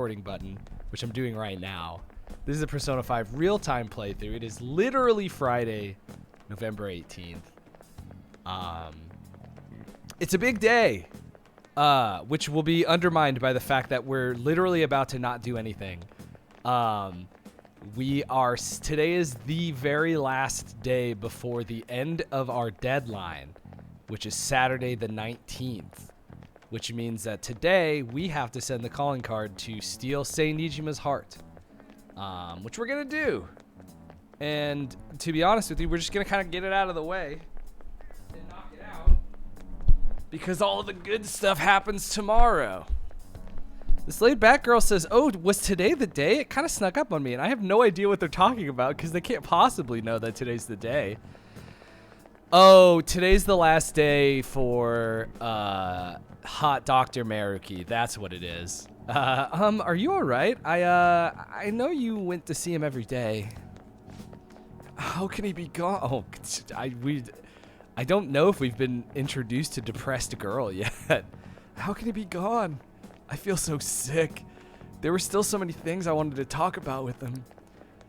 recording button, which I'm doing right now. This is a Persona 5 real-time playthrough. It is literally Friday, November 18th. It's a big day, which will be undermined by the fact that we're literally about to not do anything. Today is the very last day before the end of our deadline, which is Saturday the 19th, which means that today we have to send the calling card to steal Sei Nijima's heart, which we're going to do. And to be honest with you, we're just going to kind of get it out of the way and knock it out because all of the good stuff happens tomorrow. This laid back girl says, oh, was today the day? It kind of snuck up on me, and I have no idea what they're talking about because they can't possibly know that today's the day. Oh, today's the last day for Hot Dr. Maruki. That's what it is. Are you all right? I know you went to see him every day. How can he be gone? Oh, I don't know if we've been introduced to depressed girl yet. How can he be gone? I feel so sick. There were still so many things I wanted to talk about with him.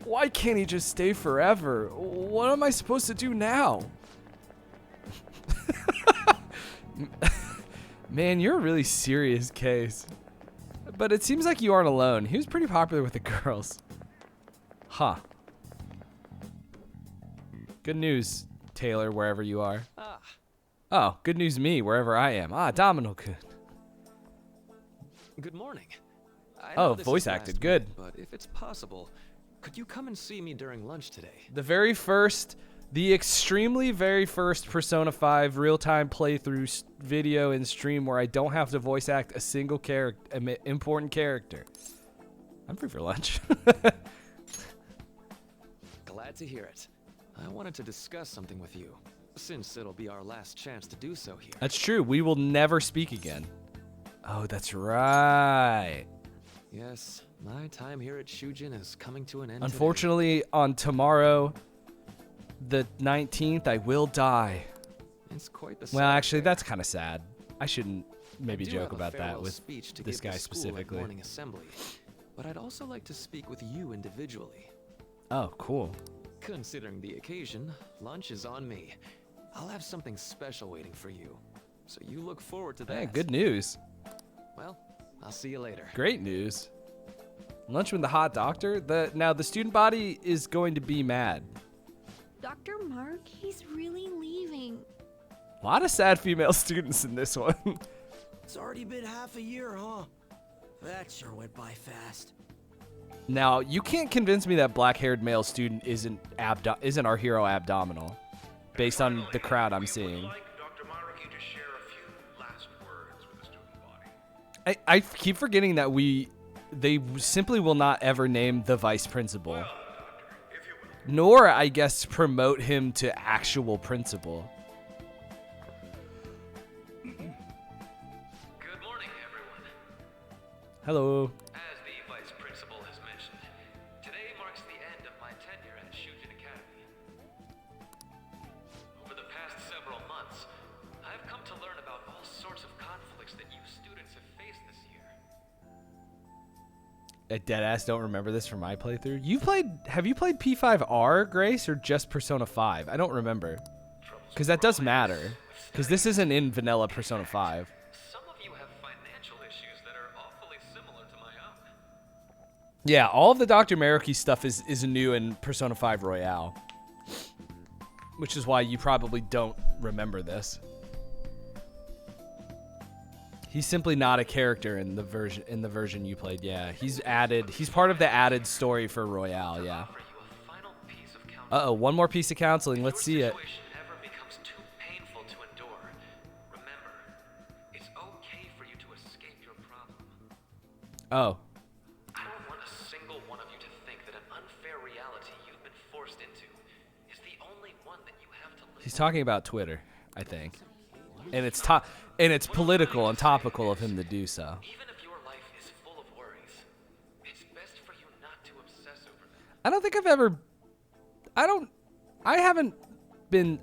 Why can't he just stay forever? What am I supposed to do now? Man, you're a really serious case. But it seems like you aren't alone. He was pretty popular with the girls. Huh. Good news, Taylor, wherever you are. Oh, good news me, wherever I am. Dominal-kun. Good morning. Oh, voice acted. Good. But if it's possible, could you come and see me during lunch today? The extremely very first Persona 5 real-time playthrough video and stream where I don't have to voice act a single important character. I'm free for lunch. Glad to hear it. I wanted to discuss something with you, since it'll be our last chance to do so here. That's true. We will never speak again. Oh, that's right. Yes, my time here at Shujin is coming to an end. Unfortunately, on tomorrow, the 19th, I will die. It's quite the well, actually, that's kind of sad. I shouldn't maybe joke about that with this guy specifically. Morning assembly, but I'd also like to speak with you individually. Oh, cool. Considering the occasion, lunch is on me. I'll have something special waiting for you, so you look forward to that. Hey, good news. Well, I'll see you later. Great news. Lunch with the hot doctor? Now, the student body is going to be mad. Dr. Maruki's really leaving. A lot of sad female students in this one. It's already been half a year, huh? That sure went by fast. Now, you can't convince me that black-haired male student isn't our hero Ab Dominal, based on the crowd I'm seeing. I keep forgetting that they simply will not ever name the vice principal. Nor, I guess, promote him to actual principal. Good morning, everyone. Hello. As the vice principal has mentioned, today marks the end of my tenure at Shujin Academy. Over the past several months, I've come to learn about all sorts of conflicts that you students have faced this year. I deadass don't remember this from my playthrough. Have you played P5R, Grace, or just Persona 5? I don't remember. Because that does matter. Because this isn't in vanilla Persona 5. Some of you have financial issues that are awfully similar to my own. Yeah, all of the Dr. Maruki stuff is new in Persona 5 Royale. Which is why you probably don't remember this. He's simply not a character in the version you played. Yeah, he's part of the added story for Royale. Yeah. Uh-oh, one more piece of counseling. Let's see it. Ever becomes too painful to endure. Remember, it's okay for you to escape your problem. Oh. I don't want a single one of you to think that an unfair reality you've been forced into is the only one that you have to live. He's talking about Twitter, I think. And it's political and topical of him to do so. Even if your life is full of worries, it's best for you not to obsess over them. I don't think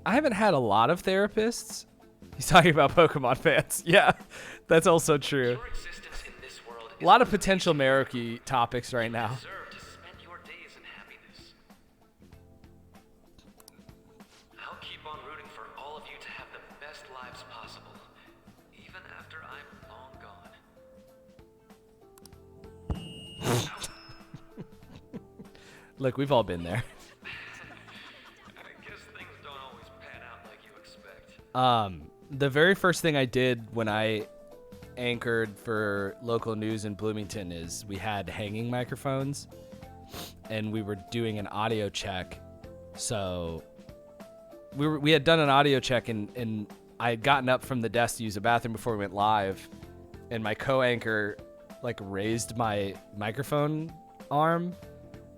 I haven't had a lot of therapists. He's talking about Pokemon fans. Yeah, that's also true. Your existence in this world A lot of potential Maruki topics right now. Deserve to spend your days in happiness. I'll keep on rooting for all of you to have the best lives possible, even after I'm long gone. Look, we've all been there. I guess things don't always pan out like you expect. The very first thing I did when I anchored for local news in Bloomington is we had hanging microphones and we were doing an audio check. So we had done an audio check and I had gotten up from the desk to use the bathroom before we went live, and my co-anchor like raised my microphone arm.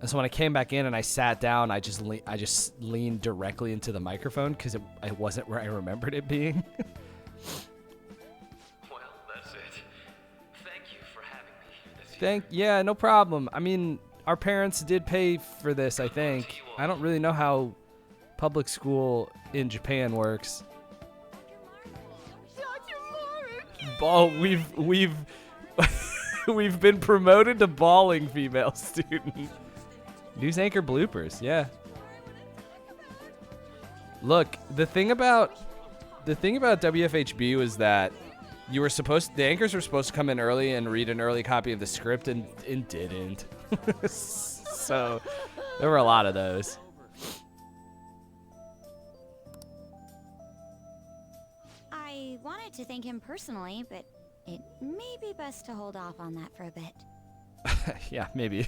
And so when I came back in and I sat down, I just leaned directly into the microphone because it wasn't where I remembered it being. Well, that's it. Thank you for having me here this year. Yeah, no problem. I mean, our parents did pay for this, I think. I don't really know how public school in Japan works. We've we've been promoted to bawling female student. News anchor bloopers, yeah. Look, the thing about WFHB was that the anchors were supposed to come in early and read an early copy of the script and didn't. So there were a lot of those. I wanted to thank him personally, but it may be best to hold off on that for a bit. Yeah, maybe.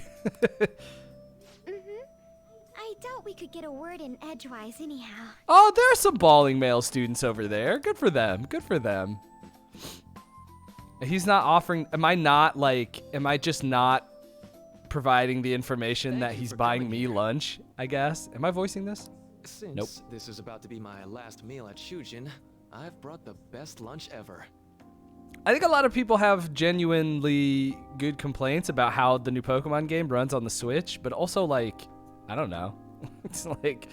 I doubt we could get a word in edgewise anyhow. Oh, there are some bawling male students over there. Good for them. Good for them. He's not offering. Am I just not providing the information that he's buying me lunch, I guess? Am I voicing this? Since Nope. this is about to be my last meal at Shujin, I've brought the best lunch ever. I think a lot of people have genuinely good complaints about how the new Pokemon game runs on the Switch, but also, like, I don't know. It's like,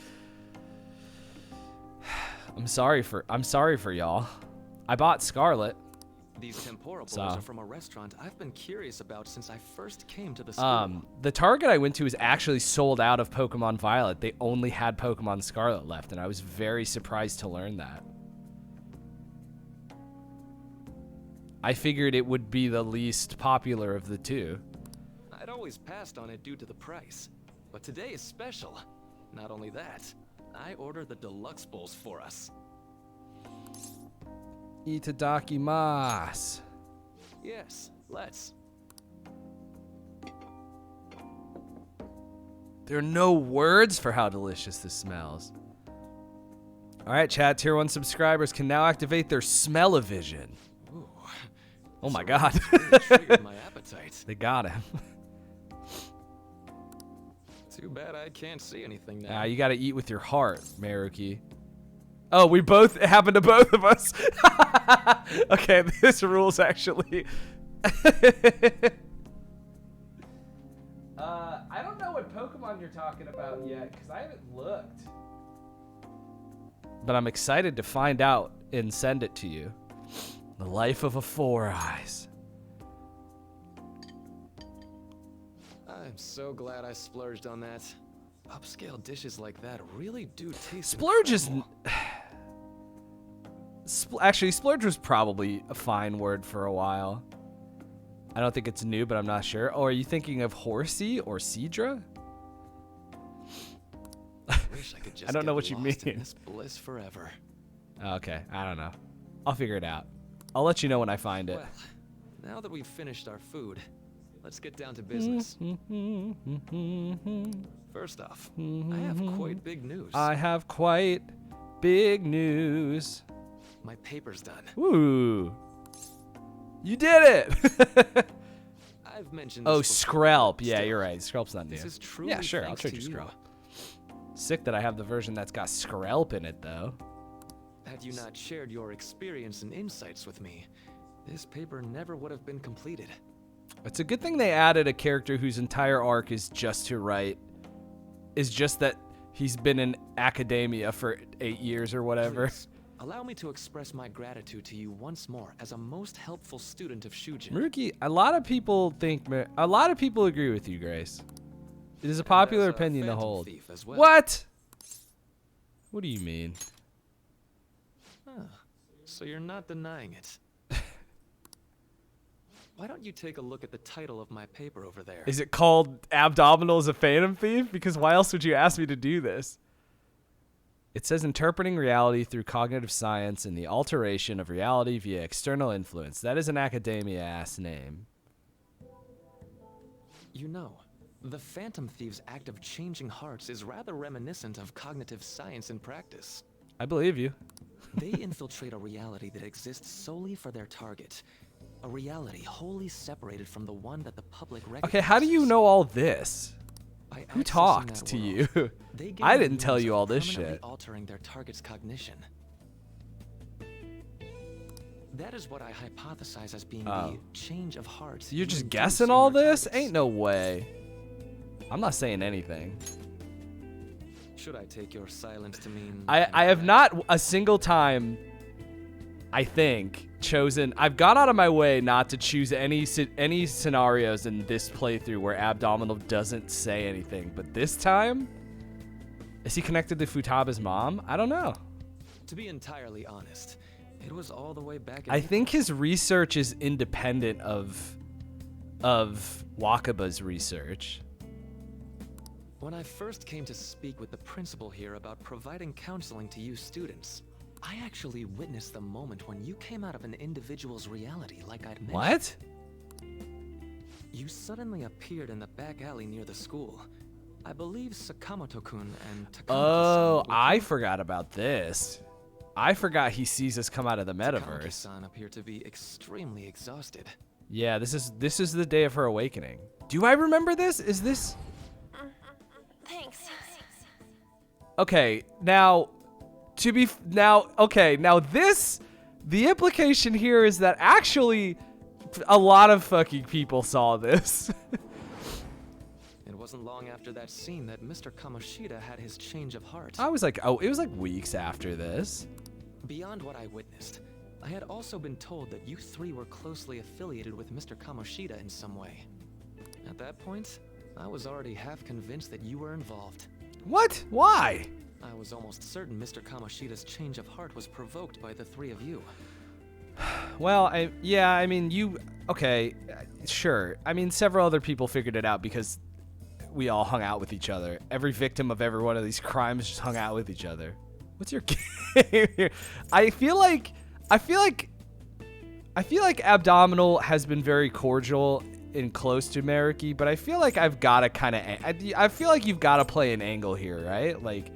I'm sorry for y'all. I bought Scarlet. These tempura bowls So. are from a restaurant I've been curious about since I first came to the school. The Target I went to is actually sold out of Pokemon Violet. They only had Pokemon Scarlet left, and I was very surprised to learn that. I figured it would be the least popular of the two. I'd always passed on it due to the price, but today is special. Not only that, I ordered the deluxe bowls for us. Itadakimasu. Yes, let's. There are no words for how delicious this smells. All right, chat. Tier 1 subscribers can now activate their smell-o-vision. Ooh, Oh my this God. really triggered my appetite. They got him. Too bad I can't see anything now. You got to eat with your heart, Maruki. Oh, it happened to both of us. Okay, this rules actually. I don't know what Pokemon you're talking about yet because I haven't looked. But I'm excited to find out and send it to you. The life of a Four Eyes. I'm so glad I splurged on that. Upscale dishes like that really do taste Splurge is. incredible. Actually, splurge was probably a fine word for a while. I don't think it's new, but I'm not sure. Oh, are you thinking of Horsey or Cedra? Wish I could just I don't know get what you lost in mean. this bliss forever. Okay, I don't know. I'll figure it out. I'll let you know when I find it. Well, now that we've finished our food, let's get down to business. First off, I have quite big news. I have quite big news. My paper's done. Ooh. You did it! I've mentioned Oh, this before, Skrelp. but Yeah, still, you're right. Skrelp's not new. This is truly Yeah, sure. I'll thanks trade to you you. Skrelp. Sick that I have the version that's got Skrelp in it, though. Had you not shared your experience and insights with me, this paper never would have been completed. It's a good thing they added a character whose entire arc is just that he's been in academia for 8 years or whatever. Please, allow me to express my gratitude to you once more as a most helpful student of Shujin. Maruki, a lot of people agree with you, Grace. It is a popular As a opinion to phantom hold. thief as well. What? What do you mean? So you're not denying it. Why don't you take a look at the title of my paper over there? Is it called Ab Dominal as a Phantom Thief? Because why else would you ask me to do this? It says interpreting reality through cognitive science and the alteration of reality via external influence. That is an academia-ass name. You know, the Phantom Thief's act of changing hearts is rather reminiscent of cognitive science in practice. I believe you. They infiltrate a reality that exists solely for their target. A reality wholly separated from the one that the public recognizes. Okay, how do you know all this? By Who accessing talked that to world, you? they gain I the didn't tell means you of all this permanently shit. altering their target's cognition. That is what I hypothesize as being the change of heart. You're you just induce guessing in all your this? targets. Ain't no way. I'm not saying anything. Should I take your silence to mean? I have not a single time, I think, chosen. I've gone out of my way not to choose any scenarios in this playthrough where Ab Dominal doesn't say anything. But this time, is he connected to Futaba's mom? I don't know. To be entirely honest, it was all the way back. I think his research is independent of Wakaba's research. When I first came to speak with the principal here about providing counseling to you students, I actually witnessed the moment when you came out of an individual's reality like I'd mentioned. What? You suddenly appeared in the back alley near the school. I believe Sakamoto-kun and Takamaki-san Oh, were I with forgot about this. I forgot he sees us come out of the you. metaverse. Takamaki-san appeared to be extremely exhausted. Yeah, this is the day of her awakening. Do I remember this? Is this Thanks. okay? Now, now this, the implication here is that actually a lot of fucking people saw this. It wasn't long after that scene that Mr. Kamoshida had his change of heart. I was like, oh, it was like weeks after this. Beyond what I witnessed, I had also been told that you three were closely affiliated with Mr. Kamoshida in some way. At that point, I was already half convinced that you were involved. What? Why? I was almost certain Mr. Kamoshida's change of heart was provoked by the three of you. Well, I mean, you, okay, sure. I mean, several other people figured it out because we all hung out with each other. Every victim of every one of these crimes just hung out with each other. What's your game here? I feel like Ab Dominal has been very cordial and close to Maruki, but I feel like I've got to kind of, I feel like you've got to play an angle here, right? Like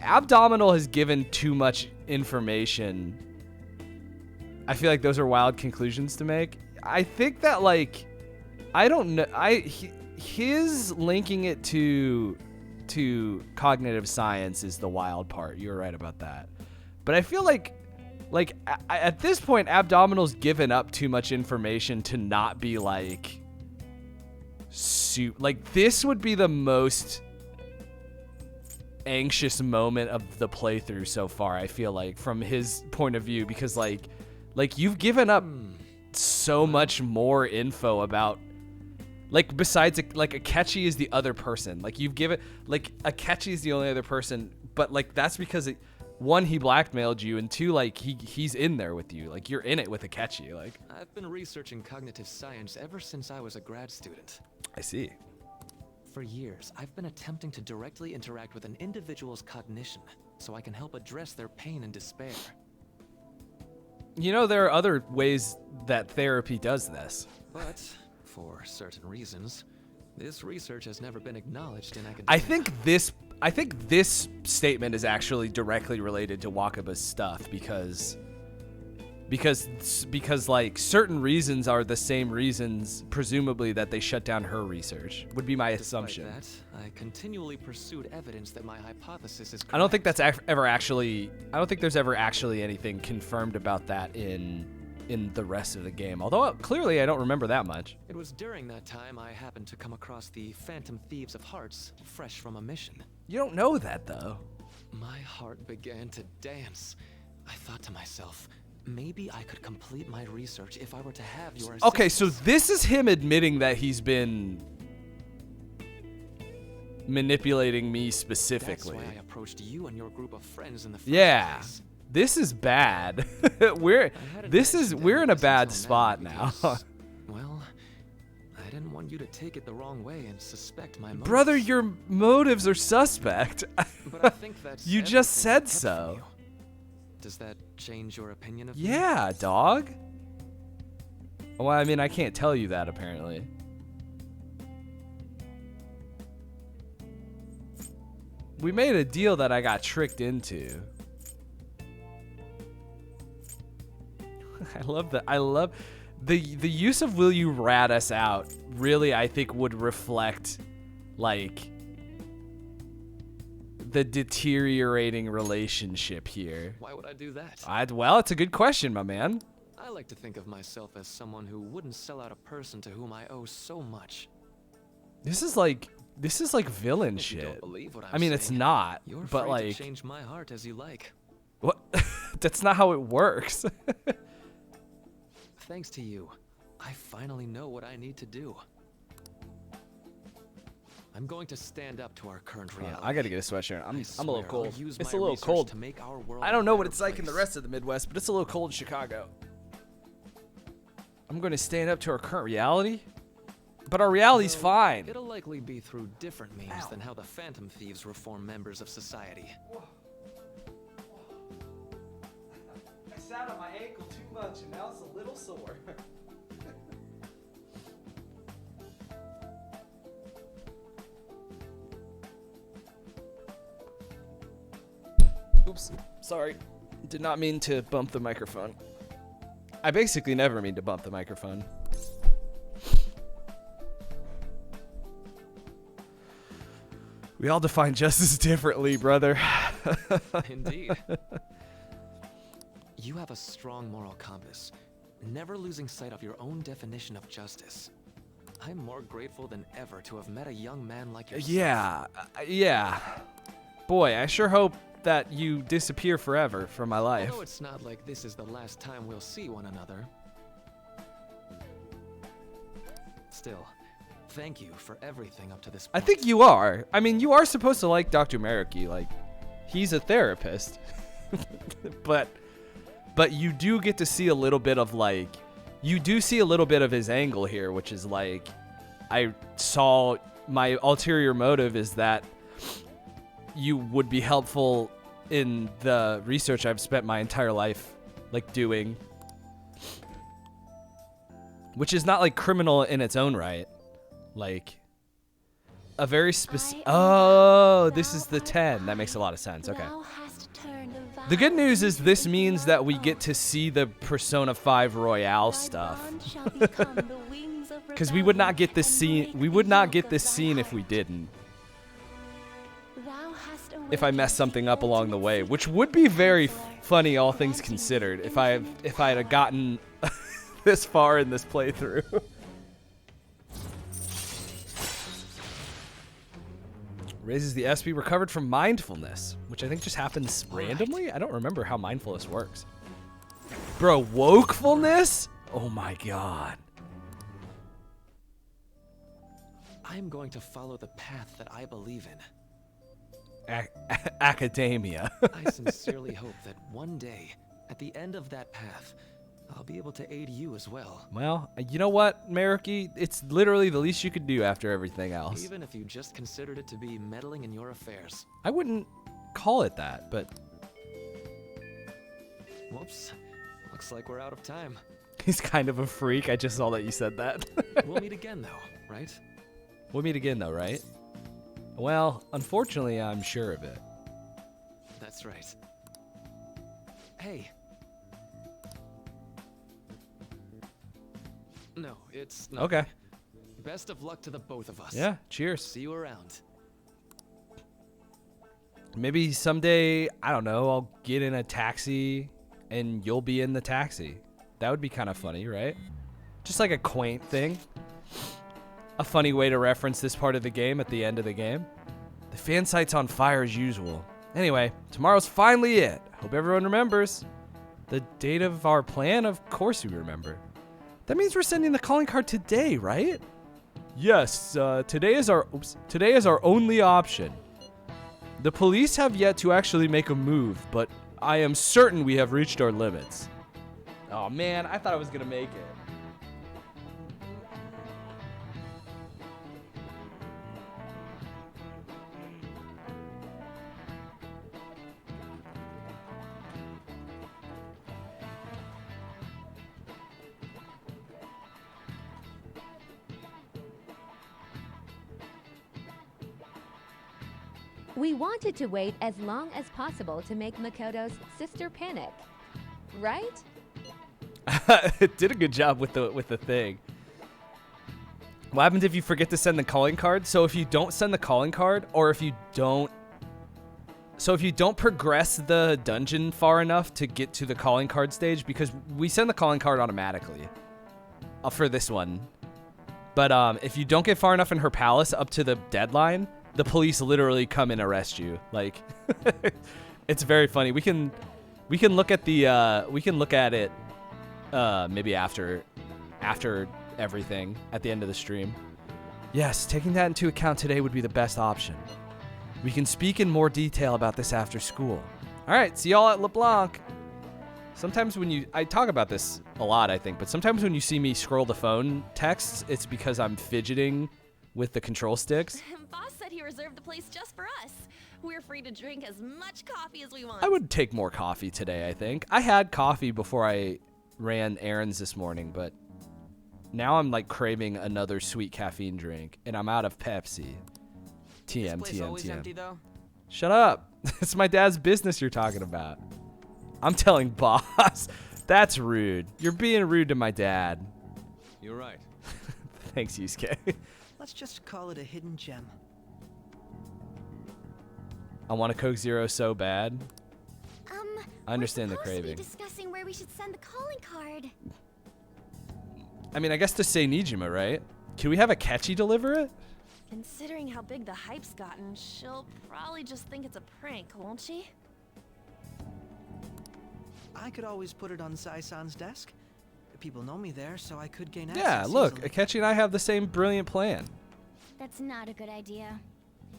Ab Dominal has given too much information. I feel like those are wild conclusions to make. I think that, like, I don't know. His linking it to cognitive science is the wild part. You're right about that. But I feel like at this point, Ab Dominal's given up too much information to not be like, this would be the most anxious moment of the playthrough so far, I feel like, from his point of view, because like you've given up so much more info about, like, besides Akechi is the other person. Like, you've given, like, Akechi is the only other person, but like that's because one, he blackmailed you, and two, like he's in there with you. Like, you're in it with Akechi. Like, I've been researching cognitive science ever since I was a grad student. I see. For years, I've been attempting to directly interact with an individual's cognition so I can help address their pain and despair. You know, there are other ways that therapy does this. But, for certain reasons, this research has never been acknowledged in academia. I think this statement is actually directly related to Wakaba's stuff because like certain reasons are the same reasons, presumably, that they shut down her research, would be my assumption. Despite that, I continually pursued evidence that my hypothesis is correct. I don't think that's ever actually. I don't think there's ever actually anything confirmed about that in the rest of the game. Although clearly I don't remember that much. It was during that time I happened to come across the Phantom Thieves of Hearts, fresh from a mission. You don't know that though. My heart began to dance. I thought to myself, maybe I could complete my research if I were to have your assistance. Okay, so this is him admitting that he's been manipulating me specifically. That's why I approached you and your group of friends in the first Yeah. place. This is bad. we're in a bad spot now. Well, I didn't want you to take it the wrong way and suspect my motives. Brother, your motives are suspect. But I think that's You just everything I said kept so. from you. Does that change your opinion of me? Yeah, dog. Well, I mean, I can't tell you that apparently. We made a deal that I got tricked into. I love that. I love the use of "will you rat us out." Really, I think would reflect like the deteriorating relationship here. Why would I do that? Well, it's a good question, my man. I like to think of myself as someone who wouldn't sell out a person to whom I owe so much. This is like villain If you don't shit. believe what I'm I mean, it's saying, not, You're but free like, to change my heart as you like. what? That's not how it works. Thanks to you, I finally know what I need to do. I'm going to stand up to our current reality. I gotta get a sweatshirt. I'm a little swear I'll cold. use It's my a little research cold. to make our world I don't know a what better it's like in the place. rest of the Midwest, but it's a little cold in Chicago. I'm gonna stand up to our current reality, but our reality's Though fine. It'll likely be through different means than how the Phantom Thieves reform members of society. I sat on my ankle too much, and now it's a little sore. Oops, sorry. Did not mean to bump the microphone. I basically never mean to bump the microphone. We all define justice differently, brother. Indeed. You have a strong moral compass, never losing sight of your own definition of justice. I'm more grateful than ever to have met a young man like yourself. Yeah. Boy, I sure hope that you disappear forever from my life. Although it's not like this is the last time we'll see one another. Still, thank you for everything up to this I point. think you are. I mean, you are supposed to like Dr. Maruki. Like, he's a therapist. but you do get to see a little bit of like, you do see a little bit of his angle here, which is like, I saw my ulterior motive is that you would be helpful in the research I've spent my entire life like doing, which is not like criminal in its own right. Like a very specific. Oh, this is the 10. That makes a lot of sense. Okay. The good news is this means that we get to see the Persona 5 Royale stuff. Because we would not get this scene. We would not get this scene if we didn't. If I messed something up along the way, which would be very funny, all things considered, if I had gotten this far in this playthrough. Raises the SP recovered from mindfulness, which I think just happens randomly. I don't remember how mindfulness works. Bro, wokefulness? Oh my god. I'm going to follow the path that I believe in. Academia. I sincerely hope that one day, at the end of that path, I'll be able to aid you as well. Well, you know what, Maruki? It's literally the least you could do after everything else. Even if you just considered it to be meddling in your affairs. I wouldn't call it that, but Whoops. Looks like we're out of time. he's kind of a freak. I just saw that you said that. We'll meet again, though, right? We'll meet again, though, right? Well, unfortunately, I'm sure of it. That's right. Hey. No, it's not. Okay. Best of luck to the both of us. Yeah, cheers. See you around. Maybe someday, I don't know, I'll get in a taxi and you'll be in the taxi. That would be kind of funny, right? Just like a quaint thing. A funny way to reference this part of the game at the end of the game. The fan site's on fire as usual. Anyway, tomorrow's finally it. Hope everyone remembers. The date of our plan? Of course we remember. That means we're sending the calling card today, right? Yes, today is our only option. The police have yet to actually make a move, but I am certain we have reached our limits. Oh man, I thought I was gonna make it. We wanted to wait as long as possible to make Makoto's sister panic, right? It did a good job with the thing. What happens if you forget to send the calling card? So if you don't send the calling card, or if you don't progress the dungeon far enough to get to the calling card stage, because we send the calling card automatically for this one. But if you don't get far enough in her palace up to the deadline, the police literally come and arrest you. Like, it's very funny. We can look at it maybe after everything at the end of the stream. Yes, taking that into account today would be the best option. We can speak in more detail about this after school. All right, see y'all at LeBlanc. Sometimes I talk about this a lot, I think, but sometimes when you see me scroll the phone texts, it's because I'm fidgeting with the control sticks. Boss said he reserved the place just for us. We're free to drink as much coffee as we want. I would take more coffee today, I think. I had coffee before I ran errands this morning, but now I'm like craving another sweet caffeine drink, and I'm out of Pepsi. TM, This place TM, always TM. empty though? Shut up. It's my dad's business you're talking about. I'm telling boss. That's rude. You're being rude to my dad. You're right. Thanks, Yusuke. Let's just call it a hidden gem. I want a Coke Zero so bad. I understand the we're supposed craving. to be discussing where we should send the calling card. I mean, I guess to say Nijima, right? Can we have a Ketchy deliver it? Considering how big the hype's gotten, she'll probably just think it's a prank, won't she? I could always put it on Sai-san's desk. People know me there, so I could gain access. Yeah, look, easily. Akechi and I have the same brilliant plan. That's not a good idea.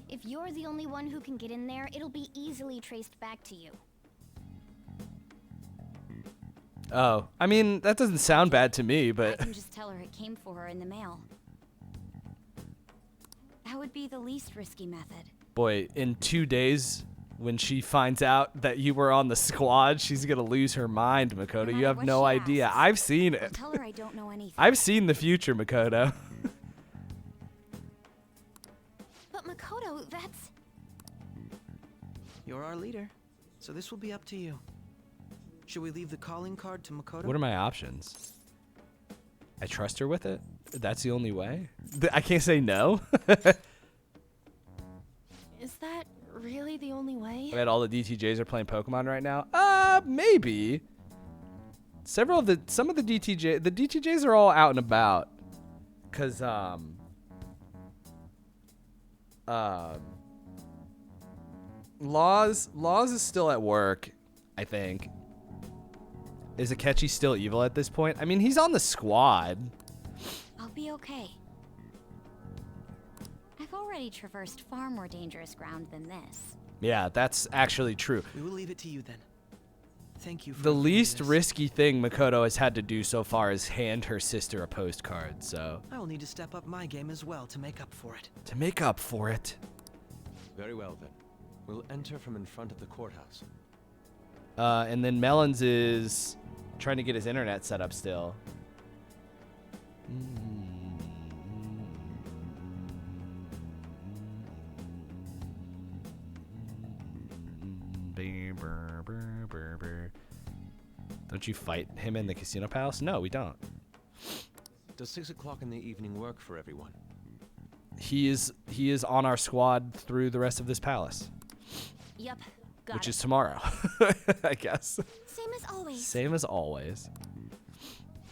If you're the only one who can get in there, it'll be easily traced back to you. Oh, I mean, that doesn't sound bad to me, I but can just tell her it came for her in the mail. That would be the least risky method. boy, in 2 days, when she finds out that you were on the squad, she's gonna lose her mind, Makoto. You matter have what no she idea. asks, I've seen I'll it. tell her I don't know anything. I've seen the future, Makoto. But Makoto, that's... You're our leader, so this will be up to you. Should we leave the calling card to Makoto? What are my options? I trust her with it? That's the only way? I can't say no? Is that really the only way? I bet all the DTJs are playing Pokemon right now. Maybe. Some of the DTJs are all out and about. Cause Laws is still at work, I think. Is Akechi still evil at this point? I mean, he's on the squad. I'll be okay. I've already traversed far more dangerous ground than this. Yeah, that's actually true. We will leave it to you then. Thank you for The agreeing to least this. risky thing Makoto has had to do so far is hand her sister a postcard, so. I will need to step up my game as well to make up for it. To make up for it. Very well then. We'll enter from in front of the courthouse. And then Melons is trying to get his internet set up still. Don't you fight him in the casino palace? No, we don't. Does 6 o'clock in the evening work for everyone? He is on our squad through the rest of this palace, Yep, got which it. is tomorrow, I guess. Same as always. Same as always.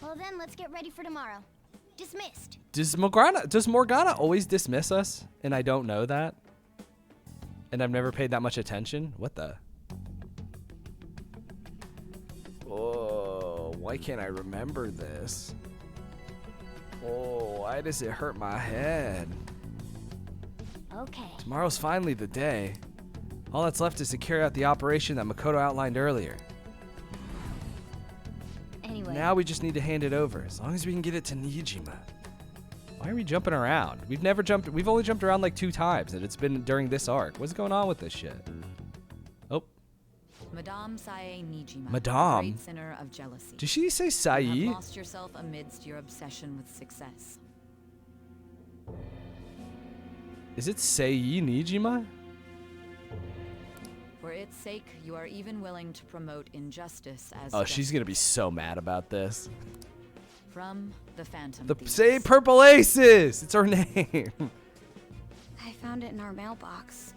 Well then, let's get ready for tomorrow. Dismissed. Does Morgana always dismiss us? And I don't know that? And I've never paid that much attention? What the? Oh, why can't I remember this? Oh, why does it hurt my head? Okay. Tomorrow's finally the day. All that's left is to carry out the operation that Makoto outlined earlier. Anyway. Now we just need to hand it over, as long as we can get it to Nijima. Why are we jumping around? We've only jumped around like 2 times, and it's been during this arc. What's going on with this shit? Oh. Madame Sae Nijima, Madame? great sinner of jealousy. Did she say You Sai? have lost yourself amidst your obsession with success. Is it Sei Nijima? For its sake, you are even willing to promote injustice as Oh, she's justice. gonna be so mad about this. From the Phantom The Thieves. say Purple Aces! It's her name. I found it in our mailbox.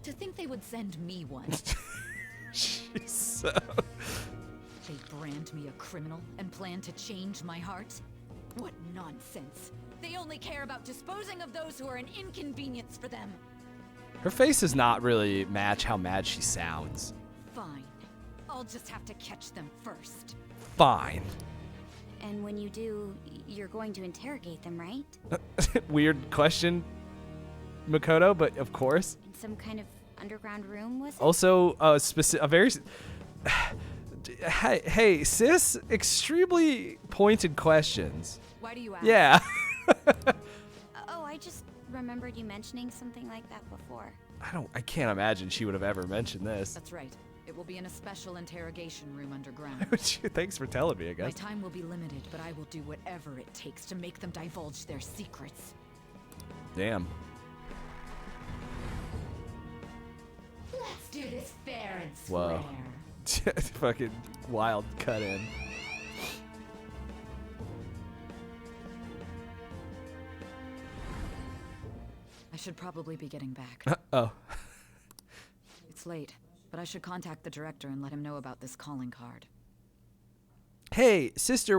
To think they would send me one. She's so... They brand me a criminal and plan to change my heart? What nonsense. They only care about disposing of those who are an inconvenience for them. Her face does not really match how mad she sounds. Fine. I'll just have to catch them first. Fine. And when you do, you're going to interrogate them, right? Weird question, Makoto, but of course. In some kind of underground room, was it? Also, a very... hey, sis, extremely pointed questions. Why do you ask? Yeah. Oh, I just remembered you mentioning something like that before. I can't imagine she would have ever mentioned this. That's right. It will be in a special interrogation room underground. Thanks for telling me, I My guess. time will be limited, but I will do whatever it takes to make them divulge their secrets. Damn. Let's do this fair and Whoa. square. Fucking wild cut in. I should probably be getting back. Oh. It's late, but I should contact the director and let him know about this calling card. Hey, sis,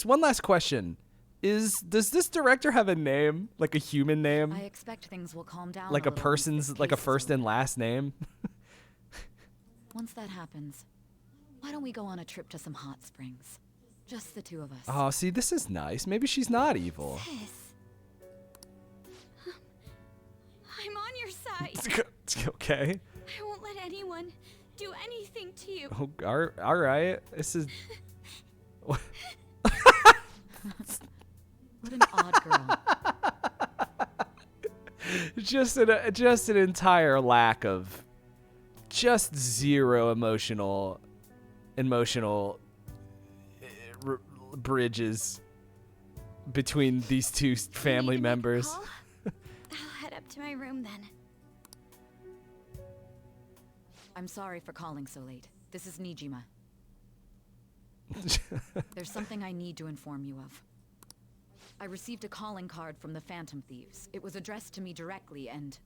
one last question. Does this director have a name? Like a human name? I expect things will calm down. Like a little once person's, this like a case is first and over. last name? Once that happens, why don't we go on a trip to some hot springs? Just the 2 of us. Oh, see, this is nice. Maybe she's not evil. Sis. I'm on your side. Okay. I won't let anyone do anything to you. Oh, all right. This is... What an odd girl. just an entire lack of... Just zero emotional bridges between these 2 family You need to make a members. call? I'll head up to my room then. I'm sorry for calling so late. This is Nijima. There's something I need to inform you of. I received a calling card from the Phantom Thieves. It was addressed to me directly and...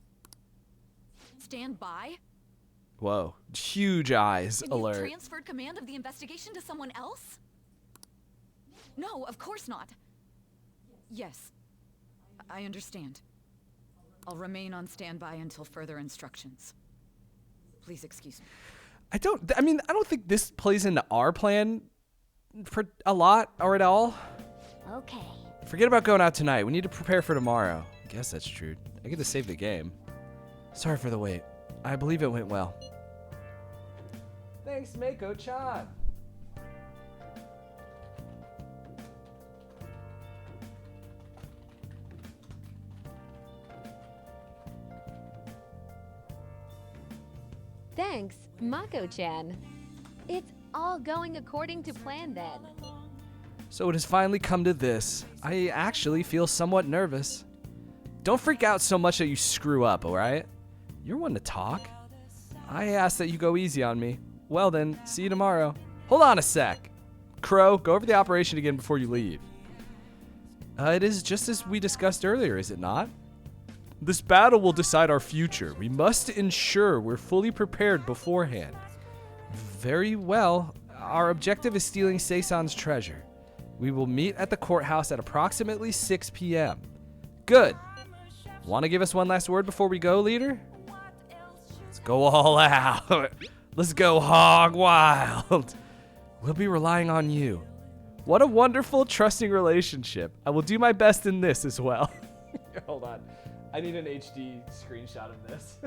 Stand by? Whoa. Huge eyes And you've alert. transferred command of the investigation to someone else? No, of course not. Yes, I understand. I'll remain on standby until further instructions. Please excuse me. I don't think this plays into our plan for a lot or at all. Okay. Forget about going out tonight. We need to prepare for tomorrow. I guess that's true. I get to save the game. Sorry for the wait. I believe it went well. Thanks, Mako-chan. Thanks, Mako-chan. It's all going according to plan then. So it has finally come to this. I actually feel somewhat nervous. Don't freak out so much that you screw up, alright? You're one to talk. I ask that you go easy on me. Well then, see you tomorrow. Hold on a sec. Crow, go over the operation again before you leave. It is just as we discussed earlier, is it not? This battle will decide our future. We must ensure we're fully prepared beforehand. Very well. Our objective is stealing Seisan's treasure. We will meet at the courthouse at approximately 6 p.m. Good. Want to give us one last word before we go, leader? Let's go all out. Let's go hog wild. We'll be relying on you. What a wonderful, trusting relationship. I will do my best in this as well. Hold on. I need an HD screenshot of this.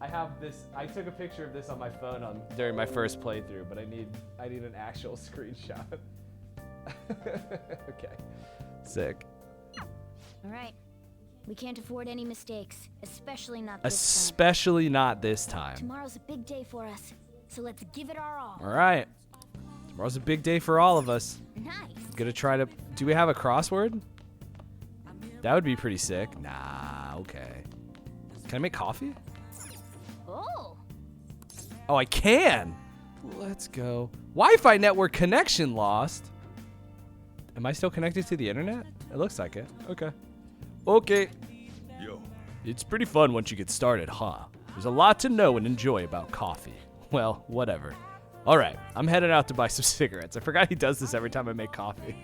I have this. I took a picture of this on my phone during my first playthrough, but I need an actual screenshot. Okay. Sick. All right. We can't afford any mistakes, especially not this Especially not this time. Tomorrow's a big day for us, so let's give it our all. All right. Tomorrow's a big day for all of us. Nice. Gonna try to. Do we have a crossword? That would be pretty sick. Nah. Okay. Can I make coffee? Oh. Oh, I can. Let's go. Wi-Fi network connection lost. Am I still connected to the internet? It looks like it. Okay. Okay. Yo. It's pretty fun once you get started, huh? There's a lot to know and enjoy about coffee. Well, whatever. All right, I'm heading out to buy some cigarettes. I forgot he does this every time I make coffee.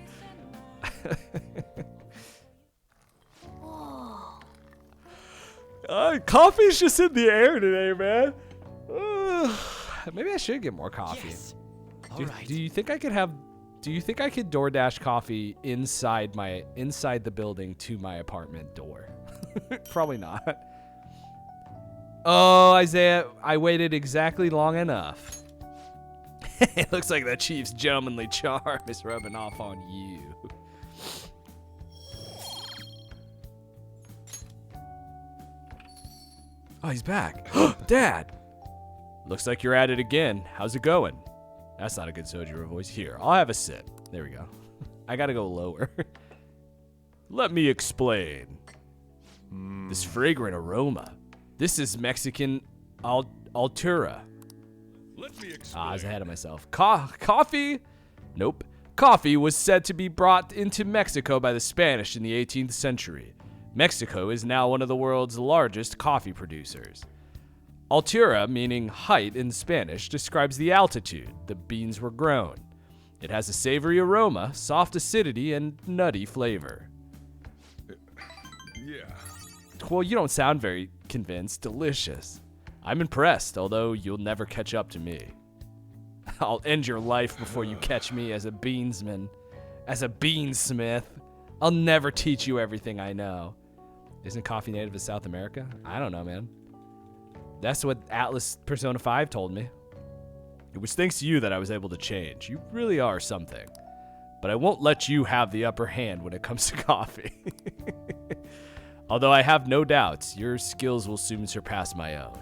Coffee's just in the air today, man. Maybe I should get more coffee. Yes. Do you think I could have? Do you think I could DoorDash coffee inside the building to my apartment door? Probably not. Oh, Isaiah, I waited exactly long enough. It looks like the chief's gentlemanly charm is rubbing off on you. Oh, he's back. Dad! Looks like you're at it again. How's it going? That's not a good Sojiro voice. Here, I'll have a sip. There we go. I gotta go lower. Let me explain. This fragrant aroma. This is Mexican Altura. Let me explain. I was ahead of myself. Coffee? Nope. Coffee was said to be brought into Mexico by the Spanish in the 18th century. Mexico is now one of the world's largest coffee producers. Altura, meaning height in Spanish, describes the altitude the beans were grown. It has a savory aroma, soft acidity, and nutty flavor. Yeah. Well, you don't sound very convinced. Delicious. I'm impressed, although you'll never catch up to me. I'll end your life before you catch me as a beansman. As a beansmith. I'll never teach you everything I know. Isn't coffee native to South America? I don't know, man. That's what Atlas Persona 5 told me. It was thanks to you that I was able to change. You really are something. But I won't let you have the upper hand when it comes to coffee. Although I have no doubts, your skills will soon surpass my own.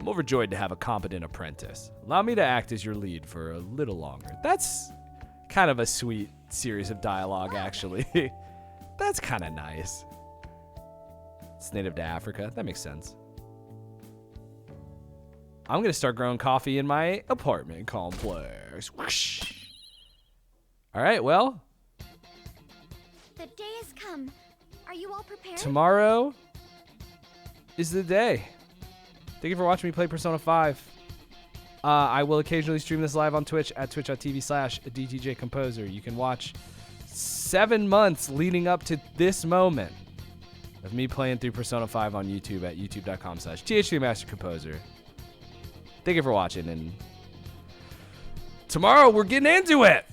I'm overjoyed to have a competent apprentice. Allow me to act as your lead for a little longer. That's kind of a sweet series of dialogue, actually. That's kind of nice. It's native to Africa. That makes sense. I'm going to start growing coffee in my apartment complex. Whoosh. All right, well. The day has come. Are you all prepared? Tomorrow is the day. Thank you for watching me play Persona 5. I will occasionally stream this live on Twitch at twitch.tv/DTJComposer. You can watch 7 months leading up to this moment of me playing through Persona 5 on YouTube at youtube.com/THDMasterComposer. Thank you for watching, and tomorrow we're getting into it.